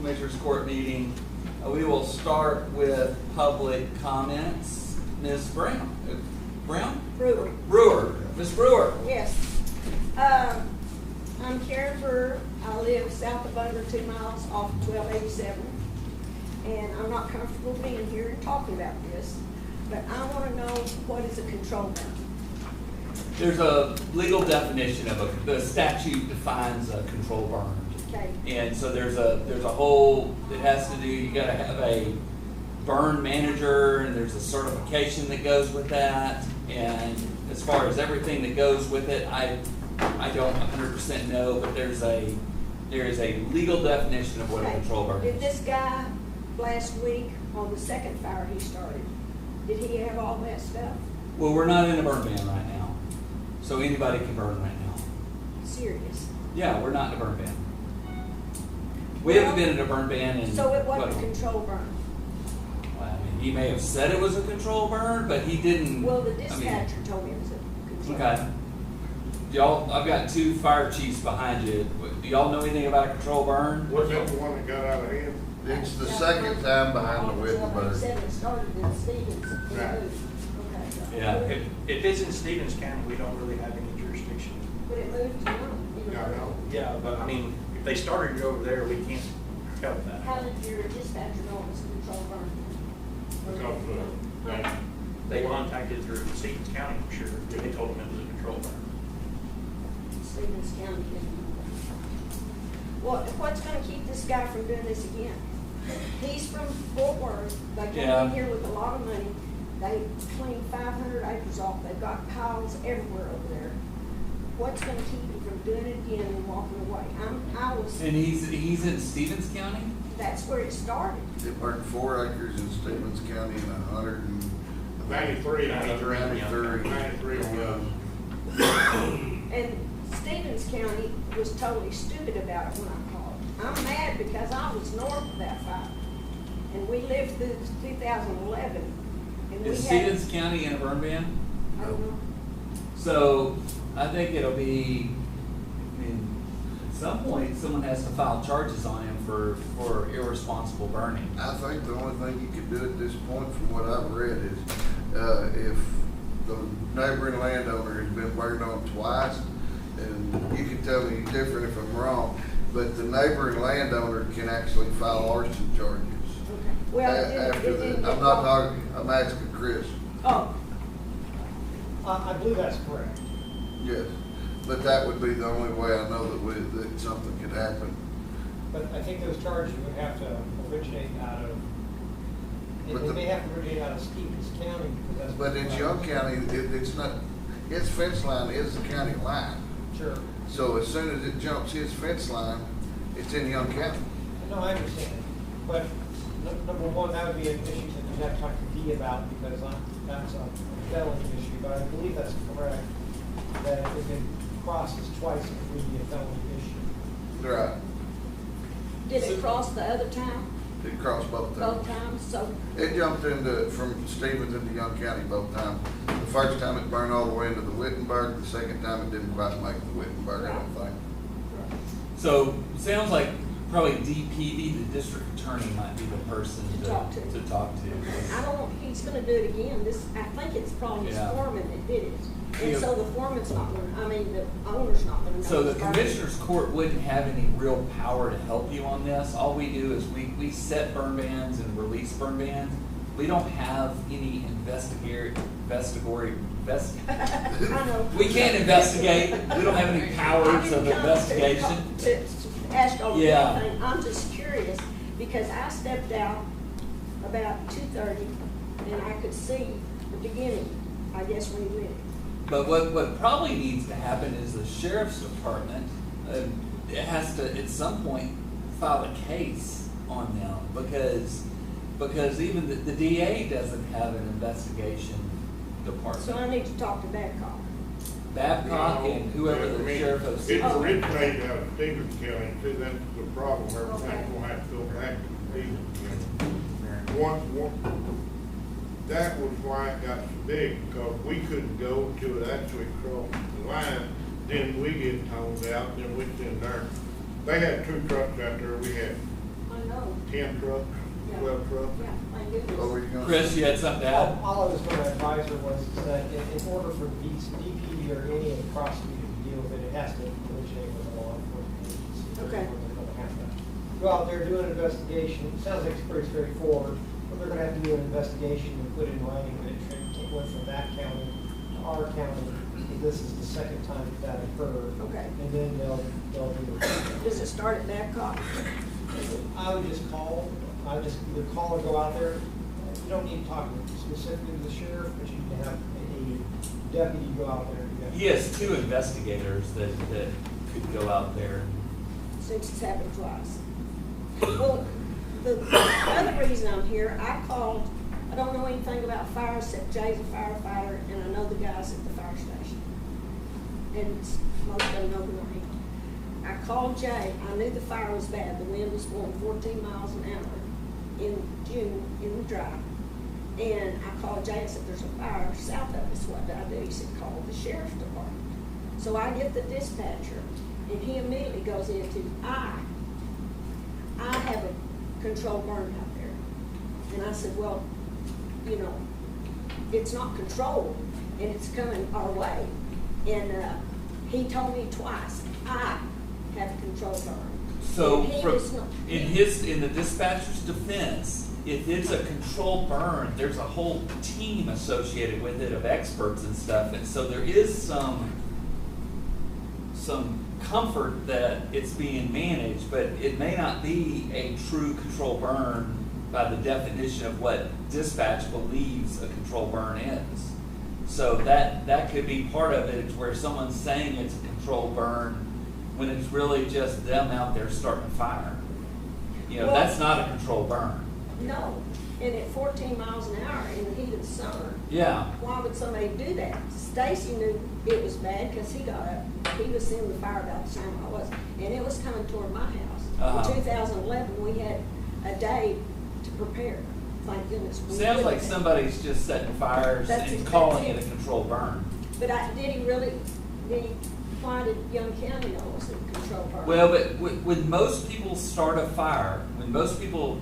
Commissioners Court meeting. We will start with public comments. Ms. Brown? Brown? Brewer. Brewer. Ms. Brewer? Yes. I'm Karen Brewer. I live south of Under 2 miles off 1287. And I'm not comfortable being here and talking about this, but I want to know what is a control burn. There's a legal definition of the statute defines a control burn. Okay. And so there's a whole, it has to do, you gotta have a burn manager, and there's a certification that goes with that. And as far as everything that goes with it, I don't 100% know, but there is a legal definition of what a Okay. control burn Did is. this guy last week on the second fire he started, did he have all that stuff? Well, we're not in a burn ban right now, so anybody can burn right now. Serious? Yeah, we're not in a burn ban. We haven't been in a burn ban in. So it wasn't a what- control burn? Well, I mean, he may have said it was a control burn, but he didn't. Well, the I mean, dispatcher told me it was a control Okay. burn. Y'all, I've got two fire chiefs behind you. Do y'all know anything about a control burn? Was that the one that got out of hand? It's the second time behind the Wittenberg. Said it started in Stevens. and Right. moved. Okay. Yeah. If it's in Stevens County, we don't really have any jurisdiction. But it moved to one. Yeah, I know. Yeah, but I mean, if they started it over there, we can't help How that. did your dispatcher know it was a control burn? Because, They contacted through Stevens County, I'm sure. They told them it was a control burn. Stevens County didn't know that. Well, what's gonna keep this guy from doing this again? He's from Fort Worth. They came Yeah. in here with a lot of money. They cleaned 500 acres off. They've got piles everywhere over there. What's gonna keep him from doing it again and walking away? And he's in Stevens County? That's where it started. They burned 4 acres in Stevens County and 93. 193. And Stevens County was totally stupid about it when I called. I'm mad because I was north of that fire. And we lived through 2011. And we Is had, Stevens County in a burn ban? I don't know. So I think it'll be, I mean, at some point, someone has to file charges on him for irresponsible burning. I think the only thing you could do at this point, from what I've read, is if the neighboring landowner has been burned on twice, and you can tell me different if I'm wrong, but the neighboring landowner can actually file arson charges. Okay. Well, it didn't, After it didn't the, get I'm not called. talking, I'm asking Chris, Oh, I believe that's correct. yes, but that would be the only way I know that something could happen. But I think those charges would have to originate out of, But they the- may have to originate out of Stevens County because that's. But in Young County, it's not, its fence line is the county line. Sure. So as soon as it jumps his fence line, it's in Young County. No, I understand. But number one, that would be an issue that you'd have to talk to Dee about because that's a felony issue. But I believe that's correct, that if it crosses twice, it would be a felony issue. Right. did it cross the other time, It crossed both both times. times? So, It jumped from Stevens into Young County both times. The first time it burned all the way into the Wittenberg, the second time it didn't quite make the Wittenberg, I don't think. So sounds like probably DPD, the district attorney, might be the person To talk to. to talk to. I don't know, he's gonna do it again. I think it's probably his Yeah. foreman that did it. Yeah. And so the foreman's not gonna, the owner's not gonna know. So the it's burning. Commissioners Court wouldn't have any real power to help you on this. All we do is we set burn bans and release burn bans. We don't have any investigatory. I know. We can't investigate. We don't have any powers of investigation. To ask all Yeah. anything. I'm just curious, because I stepped out about 2:30 and I could see the beginning, I guess, when he lit it. But what probably needs to happen is the sheriff's department, it has to, at some point, file a case on them because even the DA doesn't have an investigation So department. I need to talk to Babcock. Babcock and whoever the sheriff of. It originated out of Stevens County, see, that's the problem, everything's gonna have to go back to Stevens County. That was why it got so big, because we couldn't go till it actually crossed the line, then we get toned out, then we send there. They had 2 trucks out there, we had I know. 10 trucks, 12 trucks. Yeah, thank goodness. What were you gonna Chris, say? you had something to add? All I was gonna advise her was that in order for DP or any of the prosecutor to deal with it, it has to originate with a law enforcement agency. Okay. They're gonna have to go out there, do an investigation. It sounds like it's pretty straightforward, but they're gonna have to do an investigation and put in writing that it went from that county to our county. And this is the second time that occurred. Okay. And then they'll do it. Does it start at Babcock? I would just call, I would just either call or go out there. You don't need to talk specifically to the sheriff, but you can have a deputy go out there. and do that. He has 2 investigators that could go out there. Since it's happened twice. Well, the other reason I'm here, I called, I don't know anything about fire except Jay's a firefighter, and I know the guys at the fire station. And most of them know who I am. I called Jay, I knew the fire was bad, the wind was blowing 14 miles an hour in June, in the dry. And I called Jay and said, there's a fire south of us, what do I do? He said, call the sheriff's department. So I get the dispatcher, and he immediately goes into, I have a controlled burn out there. And I said, well, you know, it's not controlled, and it's coming our way. And he told me twice, I have a controlled burn. So, And he from, was not- in the dispatcher's defense, if it's a controlled burn, there's a whole team associated with it of experts and stuff, and so there is some comfort that it's being managed, but it may not be a true controlled burn by the definition of what dispatch believes a controlled burn is. So that could be part of it, where someone's saying it's a controlled burn when it's really just them out there starting a fire. You know, Well- that's not a controlled burn. No, and at 14 miles an hour in the heat of the summer, Yeah, why would somebody do that? Stacy knew it was bad because he got up, he was in the fire about the time I was, and it was coming toward my house. Uh-huh. In 2011, we had a day to prepare, thank goodness. we sounds did like that. somebody's just setting fires That's and it, calling that's it it. a controlled burn. But why did Young County know it was a control burn? Well, but when most people start a fire, when most people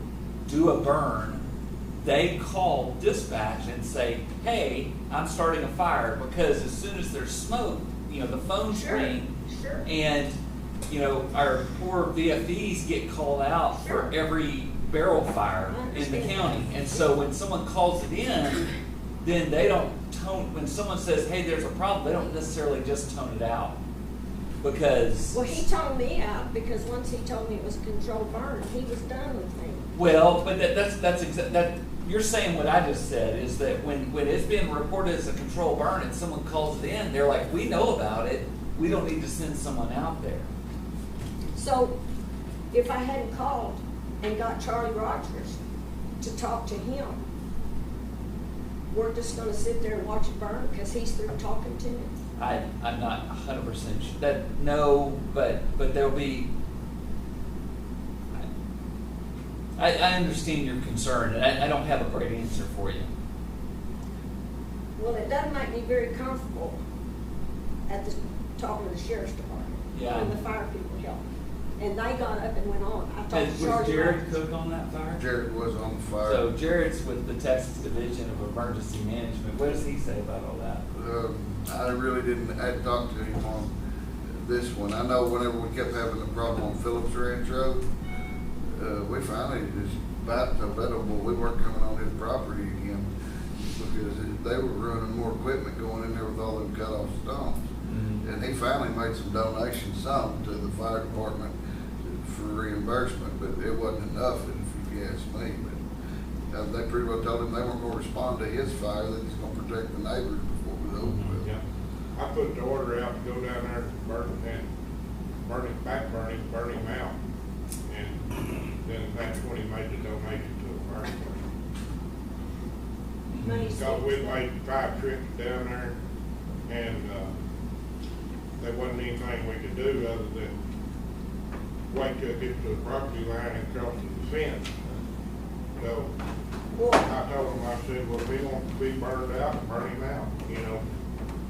do a burn, they call dispatch and say, hey, I'm starting a fire, because as soon as there's smoke, you know, the phones Sure, ring, sure. and, you know, our poor VFDs get called out for Sure. every barrel fire I in the understand. county. And so when someone calls it in, then they don't tone, when someone says, hey, there's a problem, they don't necessarily just tone it out. Because, Well, he toned me out because once he told me it was a controlled burn, he was done with me. well, but that you're saying what I just said, is that when it's been reported as a controlled burn and someone calls it in, they're like, we know about it, we don't need to send someone out there. So if I hadn't called and got Charlie Rogers to talk to him, we're just gonna sit there and watch it burn because he's through talking to me? I'm not 100% sure that, no, but there'll be, I understand your concern, and I don't have a great answer for you. Well, it doesn't make me very comfortable at the, talking to the sheriff's department. Yeah. When the fire people helped. And they got up and went on. I talked Was to Charlie Jared Rogers. Cook on that fire? Jared was on the fire. So Jared's with the Texas Division of Emergency Management. What does he say about all that? I really didn't, I had talked to him on this one. I know whenever we kept having the problem on Phillips Ranch Road, we finally just about to let them, well, we weren't coming on his property again because they were running more equipment going in there with all them cut off stones. Mhm. And he finally made some donations, some to the fire department for reimbursement, but it wasn't enough if you ask me. But they pretty well told him they weren't gonna respond to his fire, they was gonna protect the neighbors before it was over with. Yeah, I put the order out to go down there and burn him out. And then that's when he made the donation to the fire department. Money So we saved. made 5 trips down there, and, there wasn't anything we could do other than wait till it gets to the property line and cross the fence. So, Well, I told him, I said, well, if he wants to be burned out, burn him out, you know,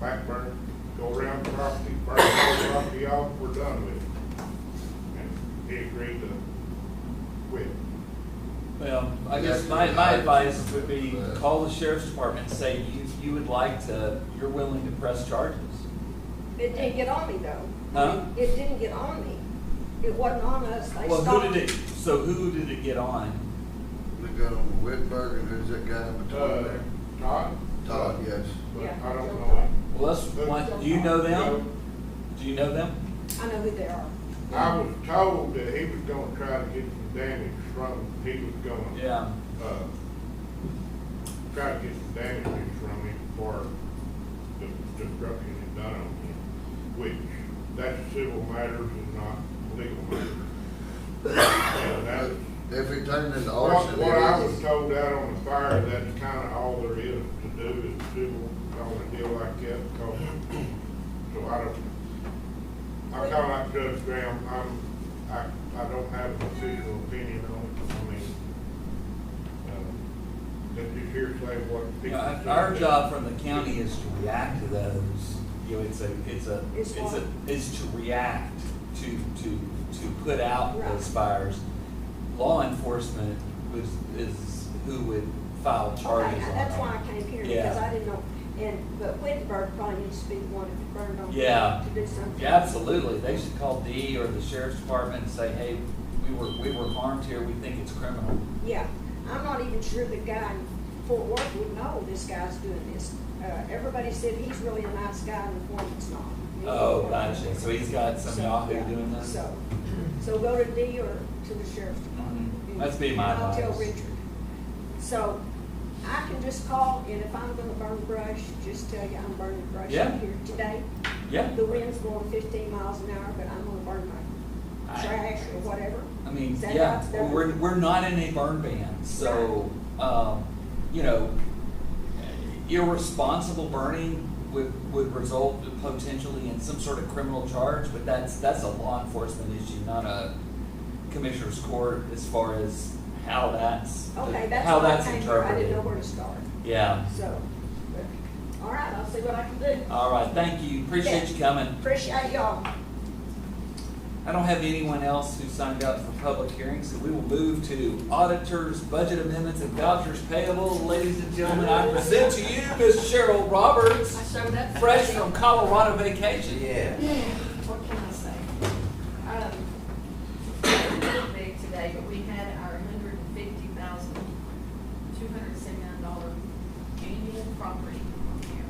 back burn, go around the property, burn the whole property off, we're done with it. And he agreed to quit. Well, I guess my advice would be call the sheriff's department and say you would like to, you're willing to press charges. It didn't get on me though. Huh? It didn't get on me. It wasn't on us. They Well, stopped. who did it get on? We got on the Whitburg, and who's that guy in between there? Todd? Todd, yes. But Yeah. I don't know. Well, do you know them? Do you know them? I know who they are. I was told that he was gonna try to get some damage from, he was gonna, Yeah. try to get some damages from him for the destruction he done on him, which, that's civil matters and not legal matters. And that, If it turned into what arson, I it was is. told out on the fire, that's kinda all there is to do is civil, on a deal like that, because, so I'm kinda like Judge Graham, I don't have an official opinion on it, I mean, that's just hearsay what You people know, say. our job from the county is to react to those. You know, it's to react to put out Right. those fires. Law enforcement is who would file charges Okay, on that's why them. I came here, Yeah. because I didn't know, but Wittenberg probably needs to be the one if it burned on. Yeah. To do something. Yeah, absolutely. They should call D or the sheriff's department and say, hey, we were harmed here, we think it's criminal. Yeah, I'm not even sure the guy in Fort Worth would know this guy's doing this. Everybody said he's really a nice guy and the foreman's not. Oh, gotcha. So he's got some So, yahoo yeah. doing this? So go to D or to the sheriff's department. Mhm. That's be my And I'll tell advice. Richard. So I can just call, and if I'm gonna burn brush, just tell you I'm burning brush Yeah. here today. Yeah. The wind's blowing 15 miles an hour, but I'm gonna burn my trash or whatever. I mean, Is that yeah, how it's done? we're not in a burn ban, so, you know, irresponsible burning would result potentially in some sort of criminal charge, but that's a law enforcement issue, not a commissioner's court as far as how that's, Okay, that's how why I that's came here. I didn't know interpreted. where to start. Yeah, So, but, all right, I'll see what I can do. all right, thank you, appreciate you coming. Appreciate y'all. I don't have anyone else who signed up for public hearings, so we will move to auditors, budget amendments, and vouchers payable. Ladies and gentlemen, I present to you Ms. Cheryl Roberts, I showed up. fresh from Colorado vacation. Yeah, what can I say? It was a little big today, but we had our $150,279 annual property on here.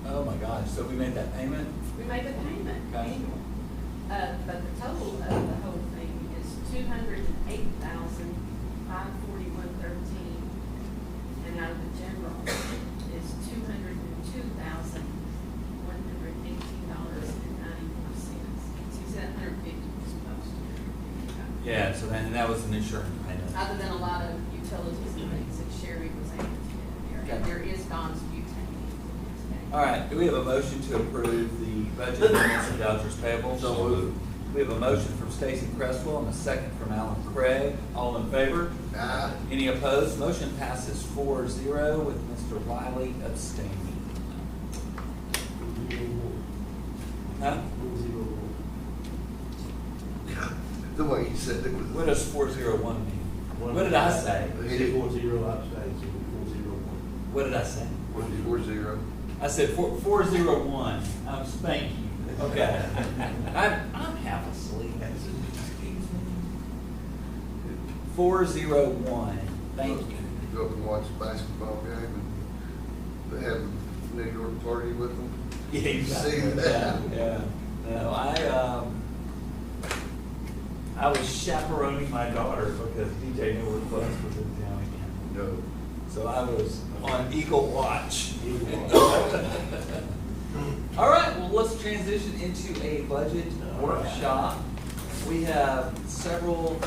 Oh my gosh, so we made that payment? We made the payment Okay. annual. But the total of the whole thing is $208,541.13. And out of the general is $202,118.94. So you said 150 was supposed to be. Yeah, so then, and that was an insurance payment. Other than a lot of utilities and things that Sherry was able to get in there. And Okay. there is Don's butane. All right, do we have a motion to approve the budget amendments and vouchers payable? So moved. We have a motion from Stacy Cresswell and a second from Alan Craig. All in favor? Nah, Any opposed? Motion passes 4-0 with Mr. Wiley abstaining. Huh? the way you said it was. What does 401 mean? What did I say? They say 4-0 abstain, so 4-0-1. What did I say? 4-0. I said 401. Thank you. Okay. I'm half asleep. 401. Thank you. Go up and watch a basketball game and they have a New York party with them. Yeah, you got See it. that? Yeah. No, I was chaperoning my daughter because DJ Newark Plus was in town again. No. So I was on Eagle Watch. All right, well, let's transition into a budget workshop. We have several